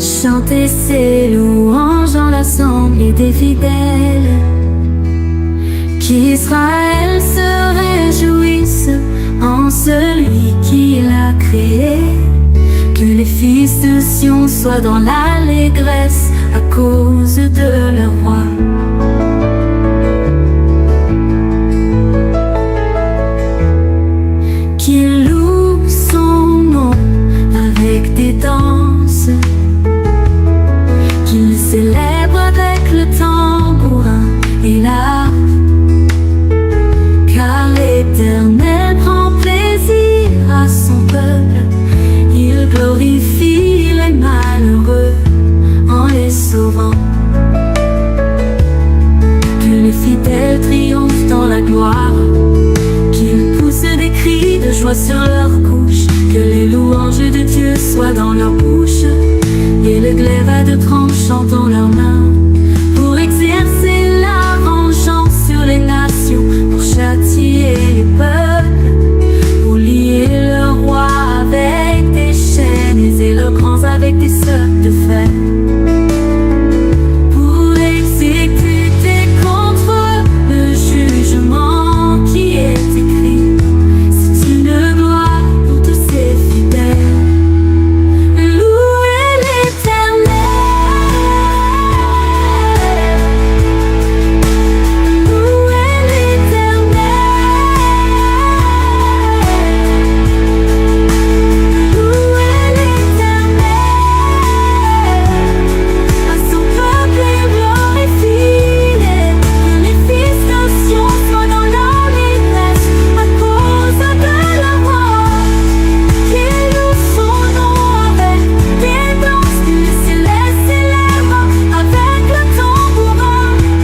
Chanter ses louanges dans l'assemblée des fidèles, qu'Israël se réjouisse en celui qui l'a créé, que les fils de Sion soient dans l'allégresse à cause de leur roi. Qu'ils louent son nom avec des danses, qu'ils célèbrent avec le tambourin et l'harpe, car l'Éternel prend plaisir à son peuple. Il glorifie les malheureux en les sauvant. Que les fidèles triomphent dans la gloire, qu'ils poussent des cris de joie sur leurs couches, que les louanges de Dieu soient dans leur bouche et le glaive à deux tranchants dans leurs mains, pour exercer la vengeance sur les nations, pour châtier les peuples, pour lier le roi avec des chaînes et leurs grands avec des sceaux de fer, pour exécuter contre eux le jugement qui est écrit. C'est une gloire pour tous ses fidèles. Louez l'Éternel, louez l'Éternel, louez l'Éternel, à son peuple glorifié, que les fils de Sion soient dans l'allégresse à cause de la mort, qu'ils louent son nom avec des danses, que les célestes célèbrent avec le tambourin et l'harpe, car l'Éternel prend plaisir à son peuple. Il glorifie les malheureux en les sauvant.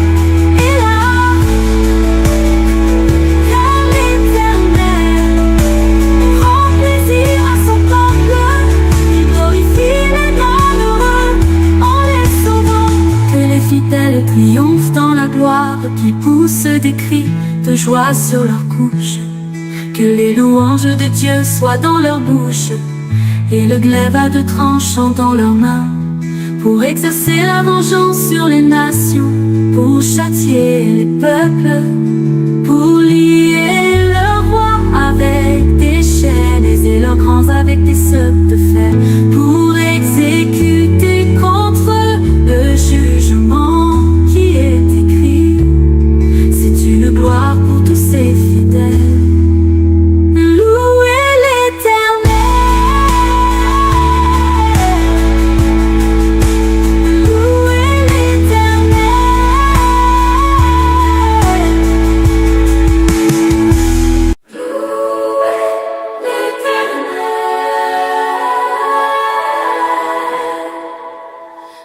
Que les fidèles triomphent dans la gloire, qu'ils poussent des cris de joie sur leurs couches, que les louanges de Dieu soient dans leur bouche et le glaive à deux tranchants dans leurs mains, pour exercer la vengeance sur les nations, pour châtier les peuples, pour lier le roi avec des chaînes et leurs grands avec des sceaux de fer, pour exécuter contre eux le jugement qui est écrit. C'est une gloire pour tous ses fidèles. Louez l'Éternel, louez l'Éternel,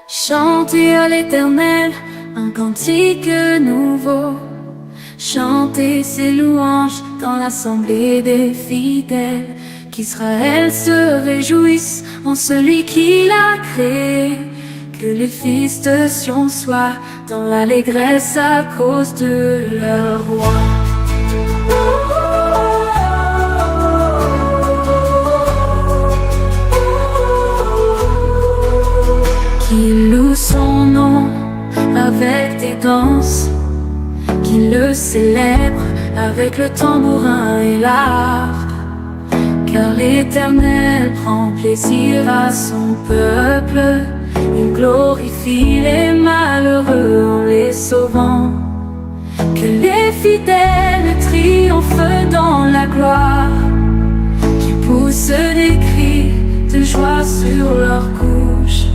chantez à l'Éternel un cantique nouveau, chantez ses louanges dans l'assemblée des fidèles, qu'Israël se réjouisse en celui qui l'a créé, que les fils de Sion soient dans l'allégresse à cause de leur roi. Qu'il loue son nom avec des danses, qu'il le célèbre avec le tambourin et l'harpe, car l'Éternel prend plaisir à son peuple. Il glorifie les malheureux en les sauvant. Que les fidèles triomphent dans la gloire, qui poussent des cris de joie sur leurs couches,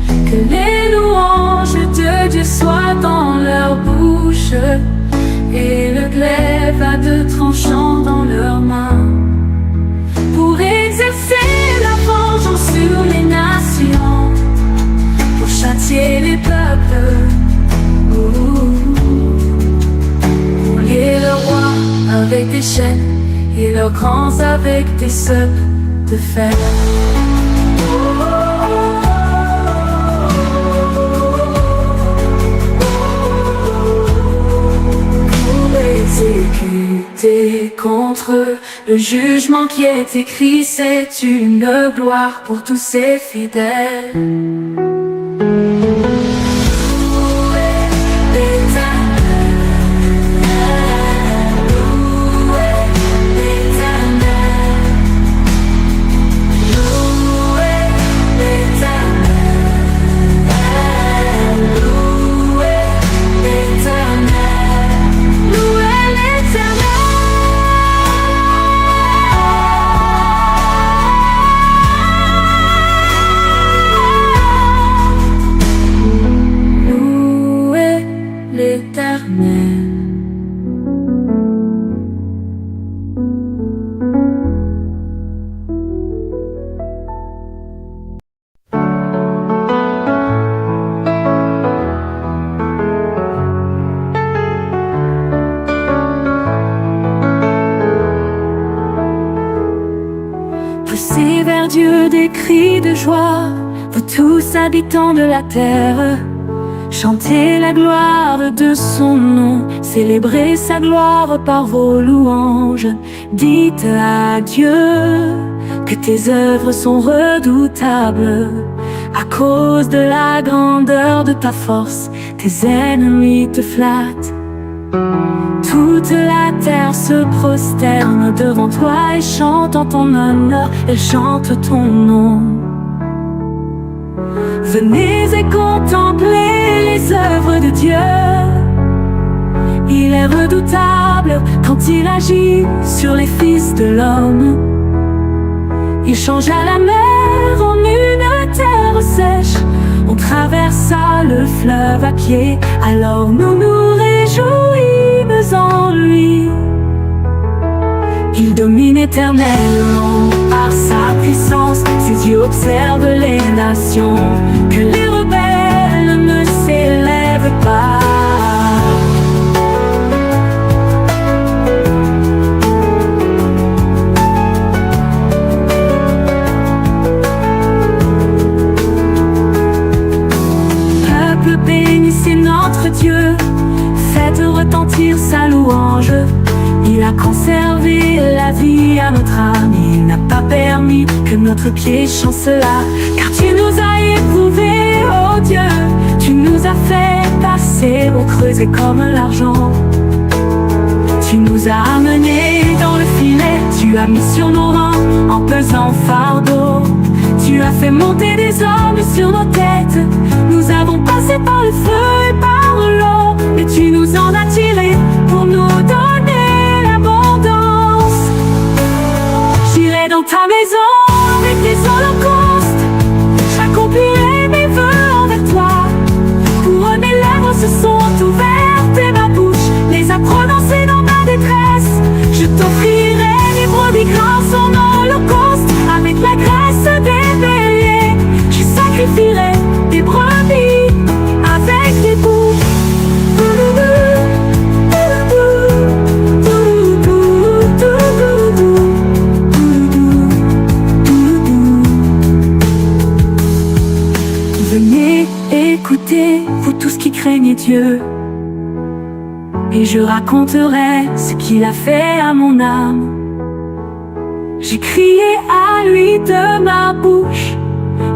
que les louanges de Dieu soient dans leur bouche et le glaive à deux tranchants dans leurs mains, pour exercer la vengeance sur les nations, pour châtier les peuples, pour lier le roi avec des chaînes et leurs grands avec des sceaux de fer. Exécuter contre contre eux. Le jugement qui est écrit, c'est une gloire pour tous ses fidèles. Poussez vers Dieu des cris de joie, vous tous habitants de la terre. Chantez la gloire de son nom, célébrez sa gloire par vos louanges. Dites à Dieu que tes œuvres sont redoutables. À cause de la grandeur de ta force, tes ennemis te flattent. Toute la terre se prosterne devant toi et chante en ton honneur, elle chante ton nom. Venez et contemplez les œuvres de Dieu. Il est redoutable quand il agit sur les fils de l'homme. Il changea la mer en une terre sèche. On traversa le fleuve à pied, alors nous nous réjouîmes en lui. Il domine éternellement par sa puissance, ses yeux observent les nations, que les rebelles ne s'élèvent pas. Peuple, bénissez notre Dieu, faites retentir sa louange. Il a conservé la vie à notre âme, il n'a pas permis que notre pied chancela. Car tu nous as éprouvés, oh Dieu, tu nous as fait passer au creuset comme l'argent. Tu nous as amenés dans le filet, tu as mis sur nos reins en pesant fardeau. Tu as fait monter des hommes sur nos têtes, nous avons passé par le feu et par l'eau, mais tu nous en as tirés pour nous donner l'abondance. J'irai dans ta maison avec des holocaustes, j'accomplirai mes vœux envers toi. Pour mes lèvres se sont ouvertes et ma bouche les a prononcées dans ma détresse. Je t'offrirai des brebis grasses en holocauste, avec la graisse des béliers. Je sacrifierai des brebis avec des boucs. Venez écouter, vous tous qui craignez Dieu, et je raconterai ce qu'il a fait à mon âme. J'ai crié à lui de ma bouche,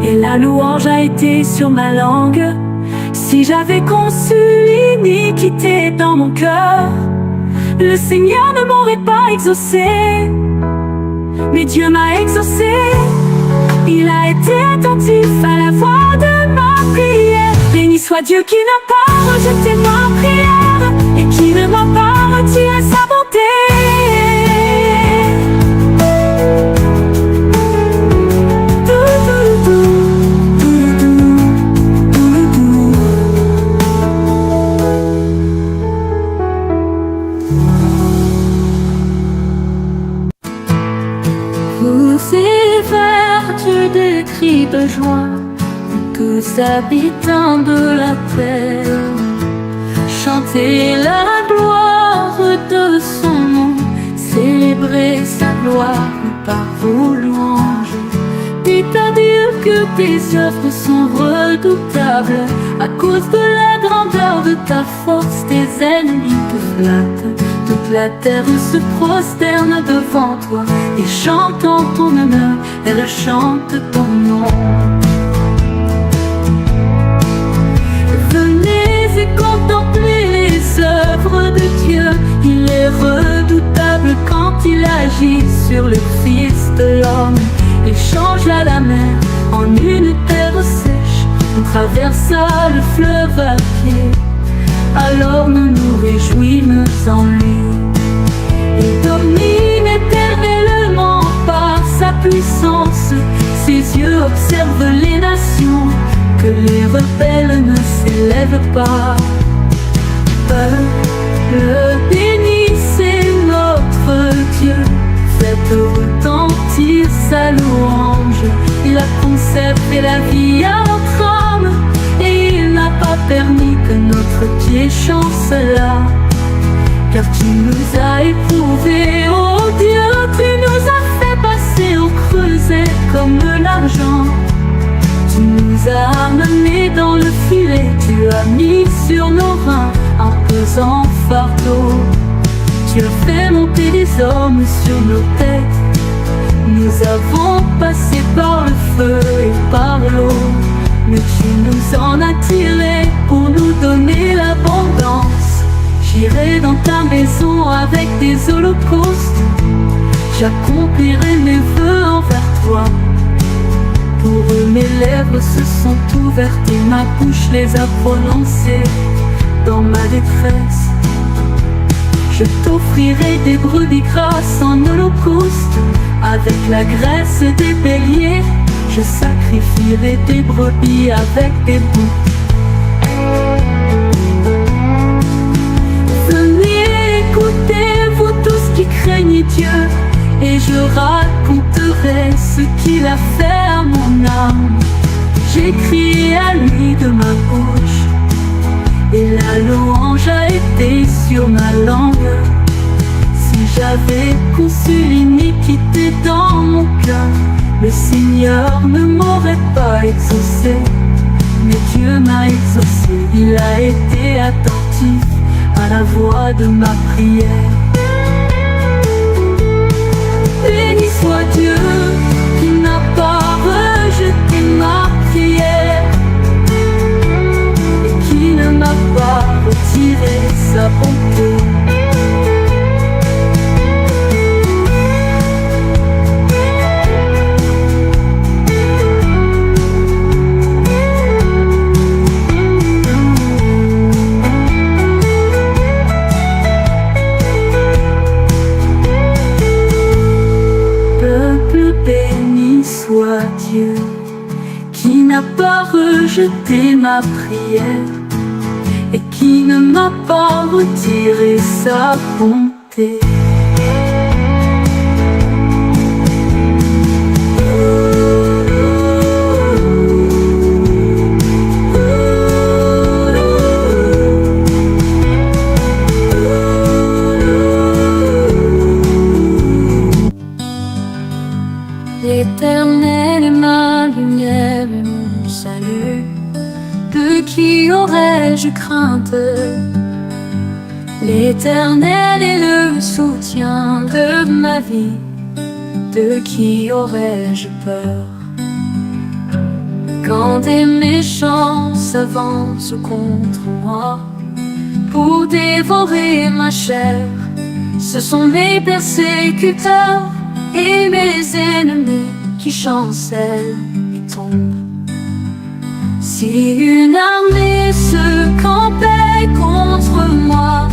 et la louange a été sur ma langue. Si j'avais conçu l'iniquité dans mon cœur, le Seigneur ne m'aurait pas exaucé. Mais Dieu m'a exaucé, il a été attentif à la voix de ma prière. Béni soit Dieu qui n'a pas rejeté ma prière et qui ne m'a pas retiré sa bonté. Poussez vers Dieu des cris de joie, tous habitants de la terre. Chantez la gloire de son nom, célébrez sa gloire par vos louanges. c'est-à-dire que tes œuvres sont redoutables. À cause de la grandeur de ta force, tes ennemis te flattent. Toute la terre se prosterne devant toi et chante en ton honneur, elle chante ton nom. Venez et contemplez les œuvres de Dieu. Il est redoutable quand il agit sur le Fils de l'homme. Il changea la mer en une terre sèche, on traversa le fleuve à pied. Alors nous nous réjouîmes en lui. Il domine éternellement par sa puissance. Ses yeux observent les nations, que les rebelles ne s'élèvent pas. Peuple, bénissez notre Dieu, faites retentir sa louange. Il a conservé la vie à notre âme, et il n'a pas permis que notre pied chancela. Car tu nous as éprouvés, oh Dieu, tu nous as fait passer au creuset comme l'argent. Tu nous as amenés dans le filet, tu as mis sur nos reins un pesant fardeau. Tu as fait monter des hommes sur nos têtes. Nous avons passé par le feu et par l'eau, mais tu nous en as tirés pour nous donner l'abondance. J'irai dans ta maison avec des holocaustes, j'accomplirai mes vœux envers toi. Pour eux mes lèvres se sont ouvertes et ma bouche les a prononcées. Dans ma détresse, je t'offrirai des brebis grasses en holocauste. Avec la graisse des béliers, je sacrifierai des brebis avec des boucs. Venez écouter, vous tous qui craignez Dieu, et je raconterai ce qu'il a fait à mon âme. J'ai crié à lui de ma bouche, et la louange a été sur ma langue. Si j'avais conçu l'iniquité dans mon cœur, le Seigneur ne m'aurait pas exaucé. Mais Dieu m'a exaucé, il a été attentif à la voix de ma prière. Béni soit Dieu qui n'a pas rejeté ma prière et qui ne m'a pas retiré sa bonté. Béni soit Dieu qui n'a pas rejeté ma prière et qui ne m'a pas retiré sa bonté. L'Éternel est ma lumière et mon salut. De qui aurais-je crainte? L'Éternel est le soutien de ma vie. De qui aurais-je peur? Quand des méchants s'avancent contre moi pour dévorer ma chair, ce sont mes persécuteurs et mes ennemis qui chancellent et tombent. Si une armée se campait contre moi,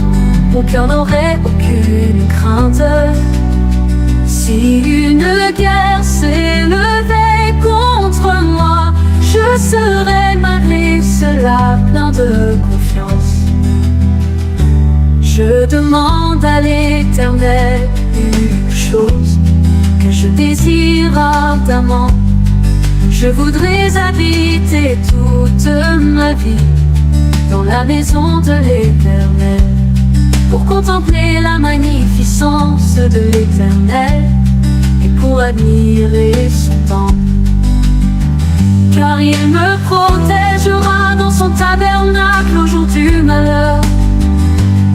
mon cœur n'aurait aucune crainte. Si une guerre s'élevait contre moi, je serais malgré cela plein de confiance. Je demande à l'Éternel une chose que je désire ardemment. Je voudrais habiter toute ma vie dans la maison de l'Éternel, pour contempler la magnificence de l'Éternel et pour admirer son temple. car il me protégera dans son tabernacle au jour du malheur.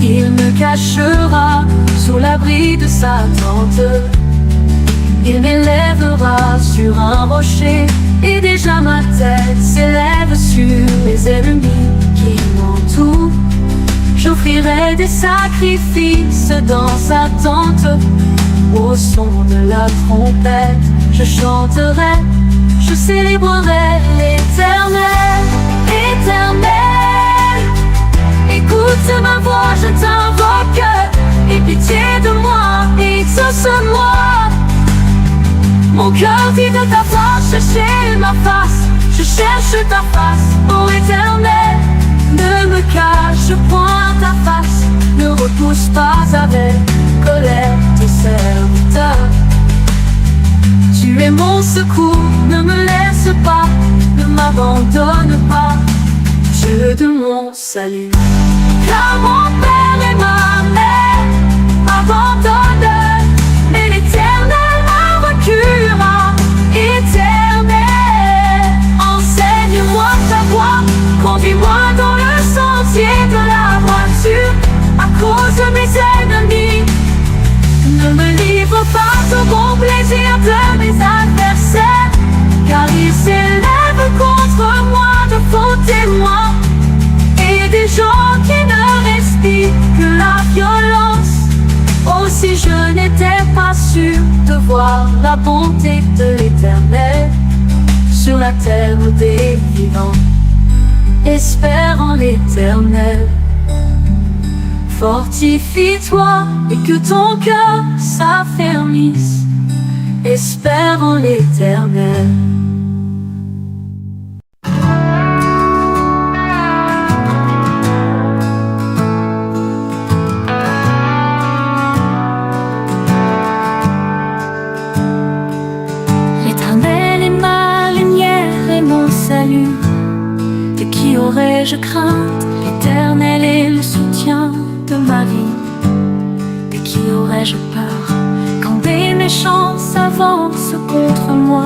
Il me cachera sous l'abri de sa tente. Il m'élèvera sur un rocher, et déjà ma tête s'élève sur mes ennemis qui m'entourent. J'offrirai des sacrifices dans sa tente. Au son de la trompette, je chanterai, je célébrerai l'Éternel. Éternel, écoute ma voix, je t'invoque. Aie pitié de moi, exauce-moi. Mon cœur vit de ta face, chercher ma face. Je cherche ta face, ô Éternel. Ne me cache point ta face, ne repousse pas avec colère tes serviteurs. Tu es mon secours, ne me laisse pas, ne m'abandonne pas, Dieu de mon salut. Car mon père et ma mère m'abandonnent, mais l'Éternel m'invaincra. Éternel, enseigne-moi ta voie, conduis-moi dans le sentier de la droiture, à cause de mes ennemis. Ne me livre pas au bon plaisir de mes adversaires, car ils s'élèvent contre moi de faux témoins, et des gens qui ne respirent que la violence. Aussi je n'étais pas sûr de voir la bonté de l'Éternel sur la terre des vivants. Espère en l'Éternel. Fortifie-toi et que ton cœur s'affermisse. Espère en l'Éternel. L'Éternel est ma lumière et mon salut. De qui aurais-je crainte? L'Éternel est le soutien de ma vie. De qui aurais-je peur quand des méchants s'avancent contre moi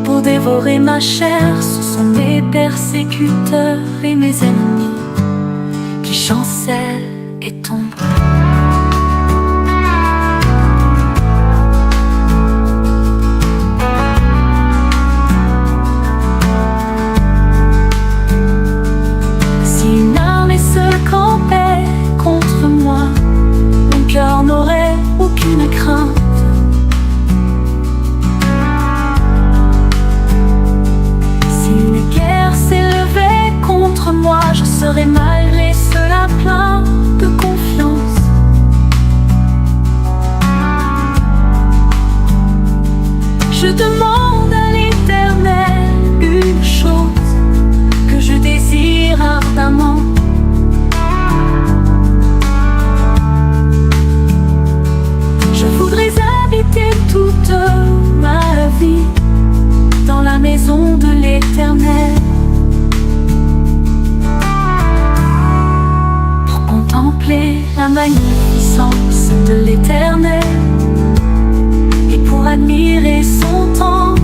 pour dévorer ma chair? Ce sont mes persécuteurs et mes ennemis qui chancellent et tombent. N'aurais aucune crainte. Si une guerre s'élevait contre moi, je serais malgré cela plein de confiance. Je demande à l'Éternel une chose que je désire ardemment. Je voudrais habiter toute ma vie dans la maison de l'Éternel, pour contempler la magnificence de l'Éternel et pour admirer son temple.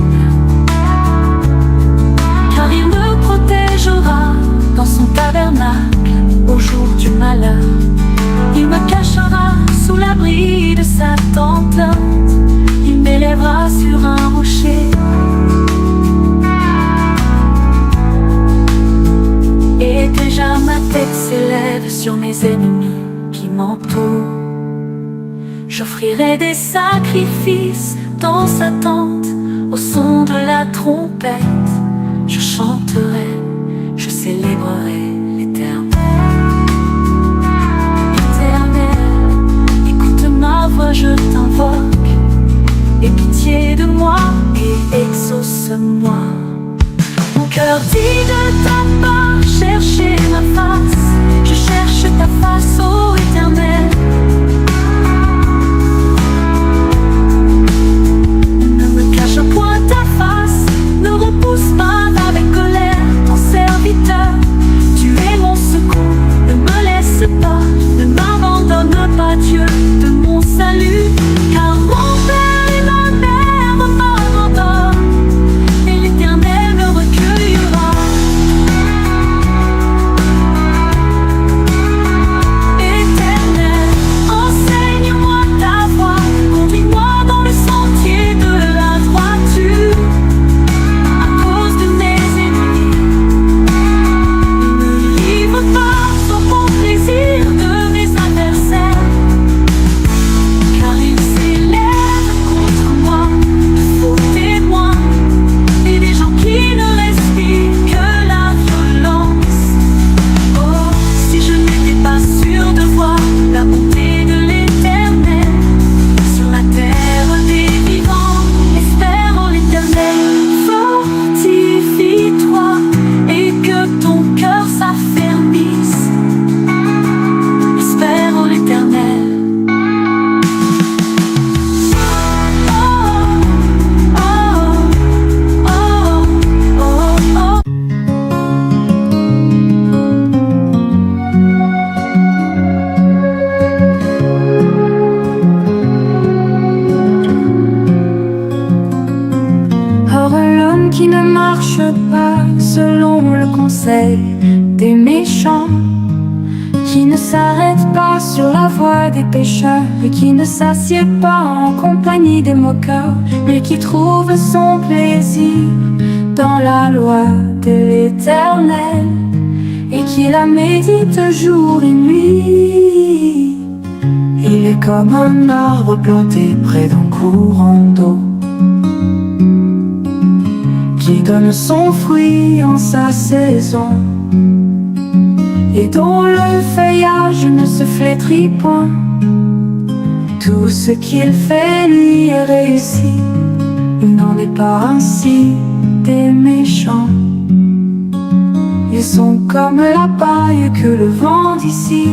Car il me protégera dans son tabernacle au jour du malheur. Il me cachera sous l'abri de sa tente. Il m'élèvera sur un rocher, et déjà ma tête s'élève sur mes ennemis qui m'entourent. J'offrirai des sacrifices dans sa tente. Au son de la trompette, je chanterai, je célébrerai l'Éternel. Je t'invoque, aie pitié de moi et exauce-moi. Mon cœur dit de ta part, chercher ma face. Je cherche ta face, ô Éternel. Ne me cache point ta face, ne repousse pas avec colère ton serviteur. Tu es mon secours, ne me laisse pas, ne m'abandonne pas, Dieu de mon salut. Car mon père et ma mère m'abandonnent, et l'Éternel me retient. marche pas selon le conseil des méchants, qui ne s'arrête pas sur la voie des pécheurs, et qui ne s'assied pas en compagnie des moqueurs, mais qui trouve son plaisir dans la loi de l'Éternel, et qui la médite jour et nuit. Il est comme un arbre planté près d'un courant d'eau, qui donne son fruit en sa saison, et dont le feuillage ne se flétrit point. Tout ce qu'il fait lui est réussi. Il n'en est pas ainsi des méchants. Ils sont comme la paille que le vent dissipe.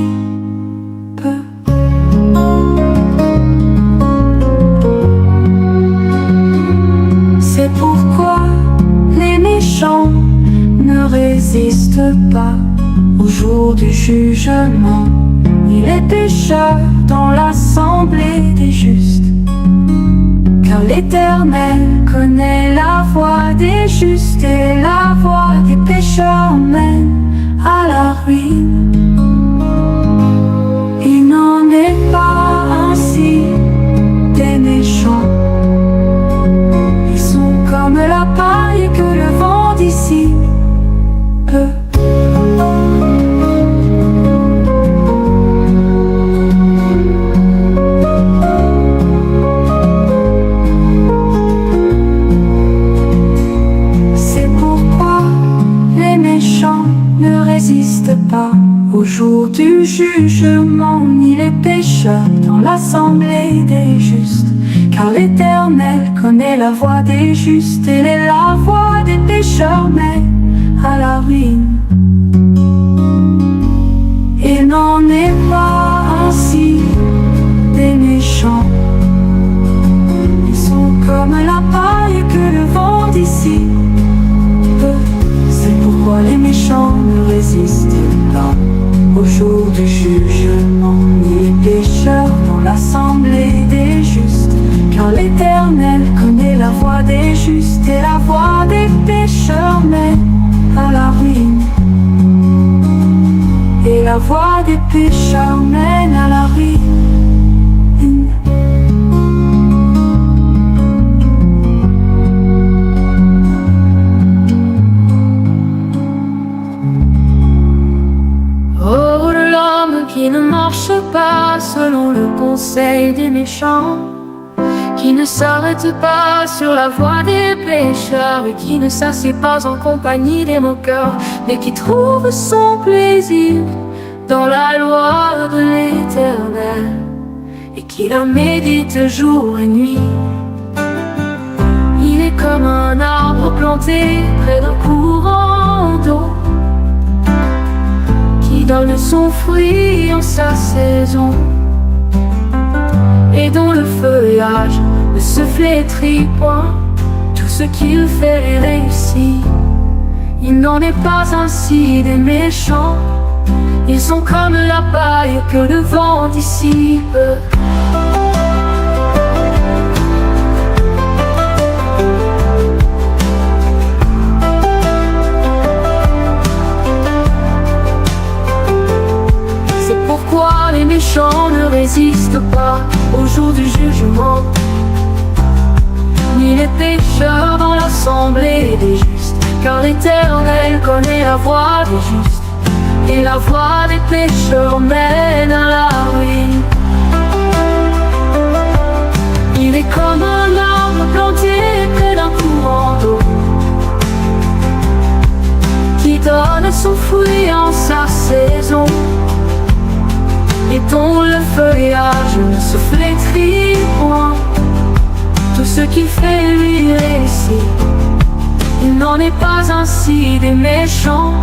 C'est pourquoi les méchants ne résistent pas au jour du jugement, ni les pécheurs dans l'assemblée des justes. Car l'Éternel connaît la voie des justes, et la voie des pécheurs mène à la ruine. Il n'en est pas ainsi des méchants. Ils sont comme la paille que le vent dissipe. Pas au jour du jugement, ni les pécheurs dans l'assemblée des justes. Car l'Éternel connaît la voie des justes, et la voie des pécheurs mène à la ruine. Il n'en est pas ainsi des méchants. Ils sont comme la paille que le vent dissipe. C'est pourquoi les méchants ne résistent pas au jour du jugement, ni les pécheurs dans l'assemblée des justes. Car l'Éternel connaît la voie des justes, et la voie des pécheurs mène à la ruine. Et la voie des pécheurs mène à la ruine. Qui ne marche pas selon le conseil des méchants, qui ne s'arrête pas sur la voie des pécheurs, et qui ne s'assied pas en compagnie des moqueurs, mais qui trouve son plaisir dans la loi de l'Éternel, et qui la médite jour et nuit. Il est comme un arbre planté près d'un courant d'eau, donne son fruit en sa saison, et dont le feuillage ne se flétrit point. Tout ce qu'il fait réussit. Il n'en est pas ainsi des méchants. Ils sont comme la paille que le vent dissipe. Les méchants ne résistent pas au jour du jugement, ni les pécheurs dans l'assemblée des justes. Car l'Éternel connaît la voie des justes, et la voie des pécheurs mène à la ruine. Il est comme un arbre planté près d'un courant d'eau, qui donne son fruit en sa saison, et dont le feuillage ne se flétrit point. Tout ce qu'il fait lui réussit. Il n'en est pas ainsi des méchants.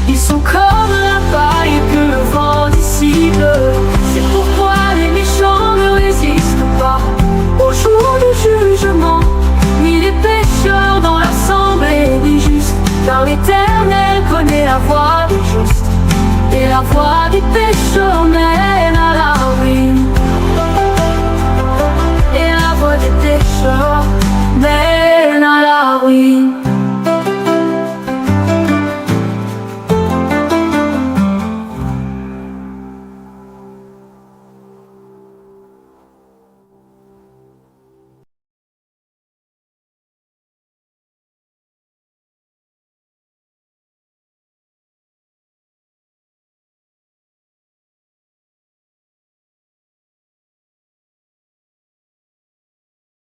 Ils sont comme la paille que le vent dissipe. C'est pourquoi les méchants ne résistent pas au jour du jugement, ni les pécheurs dans l'assemblée des justes. Car l'Éternel connaît la voie des justes, et la voie des pécheurs mène à la